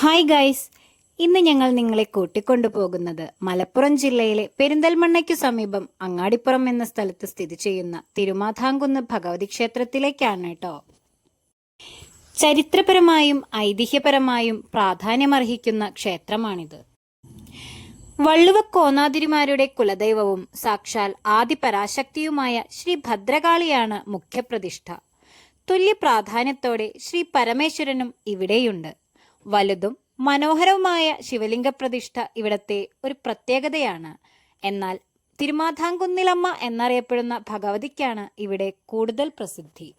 Hi guys, ഇന്ന് ഞങ്ങൾ നിങ്ങളെ കൂട്ടിക്കൊണ്ടു പോകുന്നത് മലപ്പുറം ജില്ലയിലെ പെരിന്തൽമണ്ണയ്ക്കു സമീപം അങ്ങാടിപ്പുറം എന്ന സ്ഥലത്ത് സ്ഥിതി ചെയ്യുന്ന തിരുമാധാംകുന്ന് ഭഗവതി ക്ഷേത്രത്തിലേക്കാണ് കേട്ടോ. ചരിത്രപരമായും ഐതിഹ്യപരമായും പ്രാധാന്യമർഹിക്കുന്ന ക്ഷേത്രമാണിത്. വള്ളുവക്കോനാതിരിമാരുടെ കുലദൈവവും സാക്ഷാൽ ആദിപരാശക്തിയുമായ ശ്രീ ഭദ്രകാളിയാണ് മുഖ്യപ്രതിഷ്ഠ. തുല്യ പ്രാധാന്യത്തോടെ ശ്രീ പരമേശ്വരനും ഇവിടെയുണ്ട്. വലുതും മനോഹരവുമായ ശിവലിംഗ പ്രതിഷ്ഠ ഇവിടത്തെ ഒരു പ്രത്യേകതയാണ്. എന്നാൽ തിരുമാധാംകുന്നിലമ്മ എന്നറിയപ്പെടുന്ന ഭഗവതിക്കാണ് ഇവിടെ കൂടുതൽ പ്രസിദ്ധി.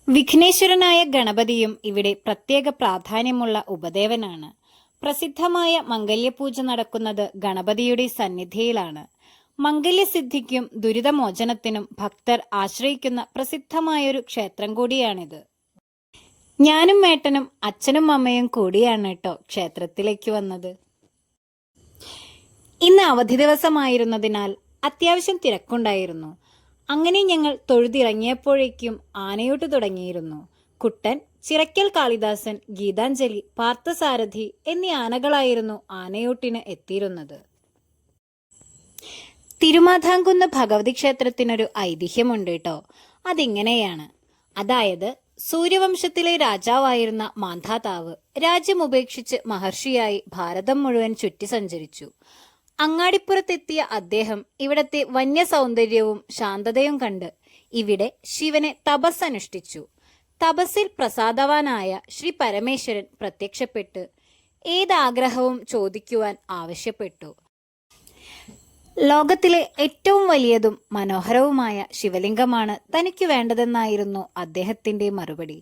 വിഘ്നേശ്വരനായ ഗണപതിയും ഇവിടെ പ്രത്യേക പ്രാധാന്യമുള്ള ഉപദേവനാണ്. പ്രസിദ്ധമായ മംഗല്യപൂജ നടക്കുന്നത് ഗണപതിയുടെ സന്നിധിയിലാണ്. മംഗല്യസിദ്ധിക്കും ദുരിതമോചനത്തിനും ഭക്തർ ആശ്രയിക്കുന്ന പ്രസിദ്ധമായൊരു ക്ഷേത്രം കൂടിയാണിത്. ഞാനും മേട്ടനും അച്ഛനും അമ്മയും കൂടിയാണ് കേട്ടോ ക്ഷേത്രത്തിലേക്ക് വന്നത്. ഇന്ന് അവധി ദിവസമായിരുന്നതിനാൽ അത്യാവശ്യം തിരക്കുണ്ടായിരുന്നു. അങ്ങനെ ഞങ്ങൾ തൊഴുതിറങ്ങിയപ്പോഴേക്കും ആനയൂട്ട് തുടങ്ങിയിരുന്നു. കുട്ടൻ, ചിറക്കൽ കാളിദാസൻ, ഗീതാഞ്ജലി, പാർത്ഥസാരഥി എന്നീ ആനകളായിരുന്നു ആനയൂട്ടിന് എത്തിയിരുന്നത്. തിരുമാധാംകുന്ന് ഭഗവതി ക്ഷേത്രത്തിനൊരു ഐതിഹ്യമുണ്ട് കേട്ടോ. അതിങ്ങനെയാണ്. അതായത്, സൂര്യവംശത്തിലെ രാജാവായിരുന്ന മാന്ധാതാവ് രാജ്യം ഉപേക്ഷിച്ച് മഹർഷിയായി ഭാരതം മുഴുവൻ ചുറ്റി സഞ്ചരിച്ചു. അങ്ങാടിപ്പുറത്തെത്തിയ അദ്ദേഹം ഇവിടത്തെ വന്യസൗന്ദര്യവും ശാന്തതയും കണ്ട് ഇവിടെ ശിവനെ തപസ്സനുഷ്ഠിച്ചു. തപസ്സിൽ പ്രസാദവാനായ ശ്രീ പരമേശ്വരൻ പ്രത്യക്ഷപ്പെട്ട് ഏതാഗ്രഹവും ചോദിക്കുവാൻ ആവശ്യപ്പെട്ടു. ലോകത്തിലെ ഏറ്റവും വലിയതും മനോഹരവുമായ ശിവലിംഗമാണ് തനിക്ക് വേണ്ടതെന്നായിരുന്നു അദ്ദേഹത്തിന്റെ മറുപടി.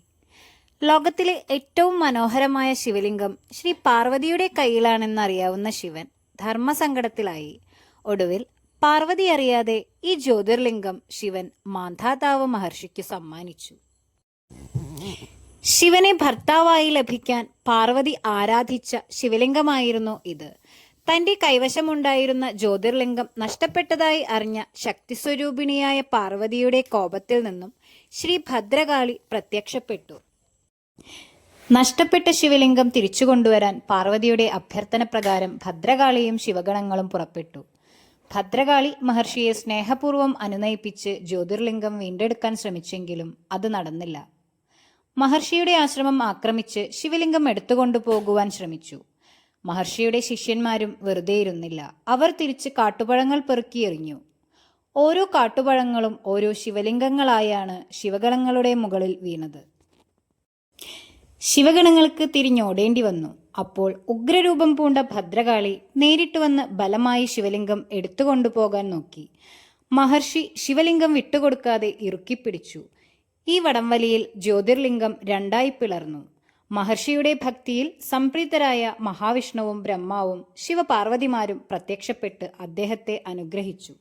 ലോകത്തിലെ ഏറ്റവും മനോഹരമായ ശിവലിംഗം ശ്രീ പാർവതിയുടെ കയ്യിലാണെന്നറിയാവുന്ന ശിവൻ ധർമ്മസങ്കടത്തിലായി. ഒടുവിൽ പാർവതി അറിയാതെ ഈ ജ്യോതിർലിംഗം ശിവൻ മാന്ധാതാവ് മഹർഷിക്ക് സമ്മാനിച്ചു. ശിവനെ ഭർത്താവായി ലഭിക്കാൻ പാർവതി ആരാധിച്ച ശിവലിംഗമായിരുന്നു ഇത്. തന്റെ കൈവശമുണ്ടായിരുന്ന ജ്യോതിർലിംഗം നഷ്ടപ്പെട്ടതായി അറിഞ്ഞ ശക്തിസ്വരൂപിണിയായ പാർവതിയുടെ കോപത്തിൽ നിന്നും ശ്രീ ഭദ്രകാളി പ്രത്യക്ഷപ്പെട്ടു. നഷ്ടപ്പെട്ട ശിവലിംഗം തിരിച്ചു കൊണ്ടുവരാൻ പാർവതിയുടെ അഭ്യർത്ഥന പ്രകാരം ഭദ്രകാളിയും ശിവഗണങ്ങളും പുറപ്പെട്ടു. ഭദ്രകാളി മഹർഷിയെ സ്നേഹപൂർവ്വം അനുനയിപ്പിച്ച് ജ്യോതിർലിംഗം വീണ്ടെടുക്കാൻ ശ്രമിച്ചെങ്കിലും അത് നടന്നില്ല. മഹർഷിയുടെ ആശ്രമം ആക്രമിച്ച് ശിവലിംഗം എടുത്തുകൊണ്ടുപോകുവാൻ ശ്രമിച്ചു. മഹർഷിയുടെ ശിഷ്യന്മാരും വെറുതെയിരുന്നില്ല. അവർ തിരിച്ച് കാട്ടുപഴങ്ങൾ പെറുക്കിയെറിഞ്ഞു. ഓരോ കാട്ടുപഴങ്ങളും ഓരോ ശിവലിംഗങ്ങളായാണ് ശിവഗണങ്ങളുടെ മുകളിൽ വീണത്. ശിവഗണങ്ങൾക്ക് തിരിഞ്ഞോടേണ്ടി വന്നു. അപ്പോൾ ഉഗ്രരൂപം പൂണ്ട ഭദ്രകാളി നേരിട്ട് വന്ന് ബലമായി ശിവലിംഗം എടുത്തുകൊണ്ടുപോകാൻ നോക്കി. മഹർഷി ശിവലിംഗം വിട്ടുകൊടുക്കാതെ ഇറുക്കിപ്പിടിച്ചു. ഈ വടംവലിയിൽ ജ്യോതിർലിംഗം രണ്ടായി പിളർന്നു. മഹർഷിയുടെ ഭക്തിയിൽ സംപ്രീതരായ മഹാവിഷ്ണുവും ബ്രഹ്മാവും ശിവപാർവതിമാരും പ്രത്യക്ഷപ്പെട്ട് അദ്ദേഹത്തെ അനുഗ്രഹിച്ചു.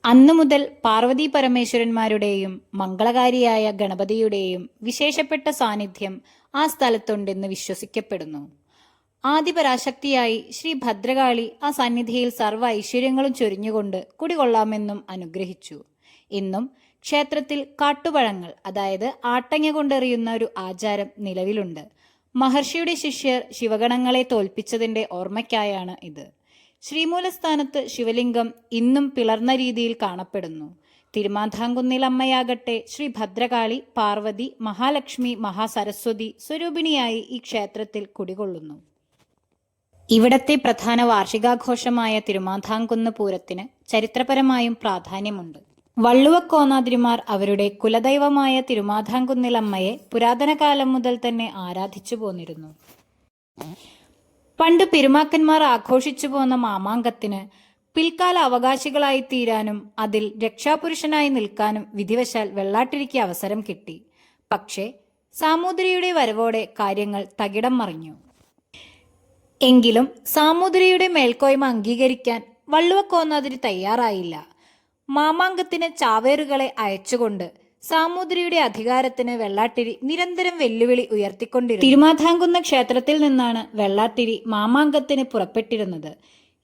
അന്നു മുതൽ പാർവതി പരമേശ്വരന്മാരുടെയും മംഗളകാരിയായ ഗണപതിയുടെയും വിശേഷപ്പെട്ട സാന്നിധ്യം ആ സ്ഥലത്തുണ്ടെന്ന് വിശ്വസിക്കപ്പെടുന്നു. ആദിപരാശക്തിയായി ശ്രീ ഭദ്രകാളി ആ സന്നിധിയിൽ സർവ്വ ഐശ്വര്യങ്ങളും ചൊരിഞ്ഞുകൊണ്ട് കുടികൊള്ളാമെന്നും അനുഗ്രഹിച്ചു. ഇന്നും ക്ഷേത്രത്തിൽ കാട്ടുപഴങ്ങൾ, അതായത് ആട്ടങ്ങ കൊണ്ടെറിയുന്ന ഒരു ആചാരം നിലവിലുണ്ട്. മഹർഷിയുടെ ശിഷ്യർ ശിവഗണങ്ങളെ തോൽപ്പിച്ചതിന്റെ ഓർമ്മയ്ക്കായാണ് ഇത്. ശ്രീമൂലസ്ഥാനത്ത് ശിവലിംഗം ഇന്നും പിളർന്ന രീതിയിൽ കാണപ്പെടുന്നു. തിരുമാധാംകുന്നിലമ്മയാകട്ടെ ശ്രീ ഭദ്രകാളി, പാർവതി, മഹാലക്ഷ്മി, മഹാസരസ്വതി സ്വരൂപിണിയായി ഈ ക്ഷേത്രത്തിൽ കുടികൊള്ളുന്നു. ഇവിടത്തെ പ്രധാന വാർഷികാഘോഷമായ തിരുമാധാംകുന്ന് പൂരത്തിന് ചരിത്രപരമായും പ്രാധാന്യമുണ്ട്. വള്ളുവക്കോനാതിരിമാർ അവരുടെ കുലദൈവമായ തിരുമാധാംകുന്നിലമ്മയെ പുരാതന കാലം മുതൽ തന്നെ ആരാധിച്ചു പോന്നിരുന്നു. പണ്ട് പെരുമാക്കന്മാർ ആഘോഷിച്ചു പോന്ന മാമാങ്കത്തിന് പിൽക്കാല അവകാശികളായി തീരാനും അതിൽ രക്ഷാപുരുഷനായി നിൽക്കാനും വിധിവശാൽ വെള്ളാട്ടിരിക്ക് അവസരം കിട്ടി. പക്ഷേ സാമൂതിരിയുടെ വരവോടെ കാര്യങ്ങൾ തകിടം മറിഞ്ഞു. എങ്കിലും സാമൂതിരിയുടെ മേൽക്കോയ്മ അംഗീകരിക്കാൻ വള്ളുവക്കോനാതിരി തയ്യാറായില്ല. മാമാങ്കത്തിന് ചാവേറുകളെ അയച്ചുകൊണ്ട് സാമൂതിരിയുടെ അധികാരത്തിന് വെള്ളാട്ടിരി നിരന്തരം വെല്ലുവിളി ഉയർത്തിക്കൊണ്ടിരുന്നു. തിരുമാധാംകുന്ന് ക്ഷേത്രത്തിൽ നിന്നാണ് വെള്ളാട്ടിരി മാമാങ്കത്തിന് പുറപ്പെട്ടിരുന്നത്.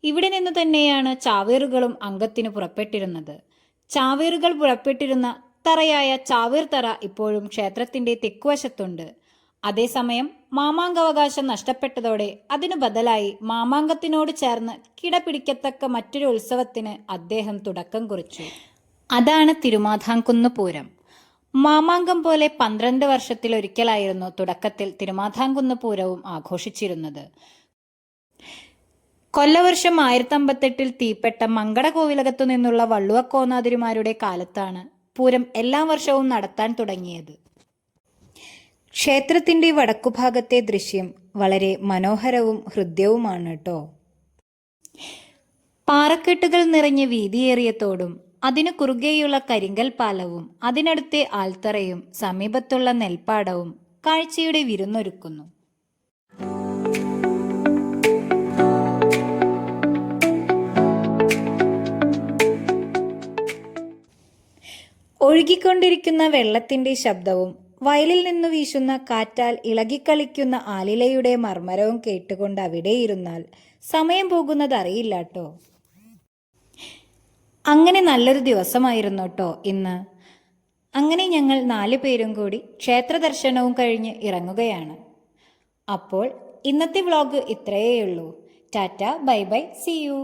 ഇവിടെ നിന്ന് തന്നെയാണ് ചാവേറുകളും അംഗത്തിന് പുറപ്പെട്ടിരുന്നത്. ചാവേറുകൾ പുറപ്പെട്ടിരുന്ന തറയായ ചാവേർ തറ ഇപ്പോഴും ക്ഷേത്രത്തിന്റെ തെക്കുവശത്തുണ്ട്. അതേസമയം മാമാങ്കാവകാശം നഷ്ടപ്പെട്ടതോടെ അതിനു ബദലായി മാമാങ്കത്തിനോട് ചേർന്ന് കിടപിടിക്കത്തക്ക മറ്റൊരു ഉത്സവത്തിന് അദ്ദേഹം തുടക്കം കുറിച്ചു. അതാണ് തിരുമാധാംകുന്ന് പൂരം. മാമാങ്കം പോലെ 12 വർഷത്തിലൊരിക്കലായിരുന്നു തുടക്കത്തിൽ തിരുമാധാംകുന്ന് പൂരവും ആഘോഷിച്ചിരുന്നത്. കൊല്ലവർഷം 1058 തീപ്പെട്ട മങ്കടകോവിലകത്തു നിന്നുള്ള വള്ളുവക്കോനാതിരിമാരുടെ കാലത്താണ് പൂരം എല്ലാ വർഷവും നടത്താൻ തുടങ്ങിയത്. ക്ഷേത്രത്തിന്റെ വടക്കുഭാഗത്തെ ദൃശ്യം വളരെ മനോഹരവും ഹൃദ്യവുമാണ് കേട്ടോ. പാറക്കെട്ടുകൾ നിറഞ്ഞ വീതിയേറിയ തോടും അതിനു കുറുകെയുള്ള കരിങ്കൽ പാലവും അതിനടുത്തെ ആൽത്തറയും സമീപത്തുള്ള നെൽപ്പാടവും കാഴ്ചയുടെ വിരുന്നൊരുക്കുന്നു. ഒഴുകിക്കൊണ്ടിരിക്കുന്ന വെള്ളത്തിന്റെ ശബ്ദവും വയലിൽ നിന്നു വീശുന്ന കാറ്റാൽ ഇളകിക്കളിക്കുന്ന ആലിലയുടെ മർമ്മരവും കേട്ടുകൊണ്ട് അവിടെ ഇരുന്നാൽ സമയം പോകുന്നത് അറിയില്ലാട്ടോ. അങ്ങനെ നല്ലൊരു ദിവസമായിരുന്നു കേട്ടോ ഇന്ന്. അങ്ങനെ ഞങ്ങൾ 4 പേരും കൂടി ക്ഷേത്ര ദർശനവും കഴിഞ്ഞ് ഇറങ്ങുകയാണ്. അപ്പോൾ ഇന്നത്തെ വ്ലോഗ് ഇത്രയേ ഉള്ളൂ. Tata, bye bye, see U.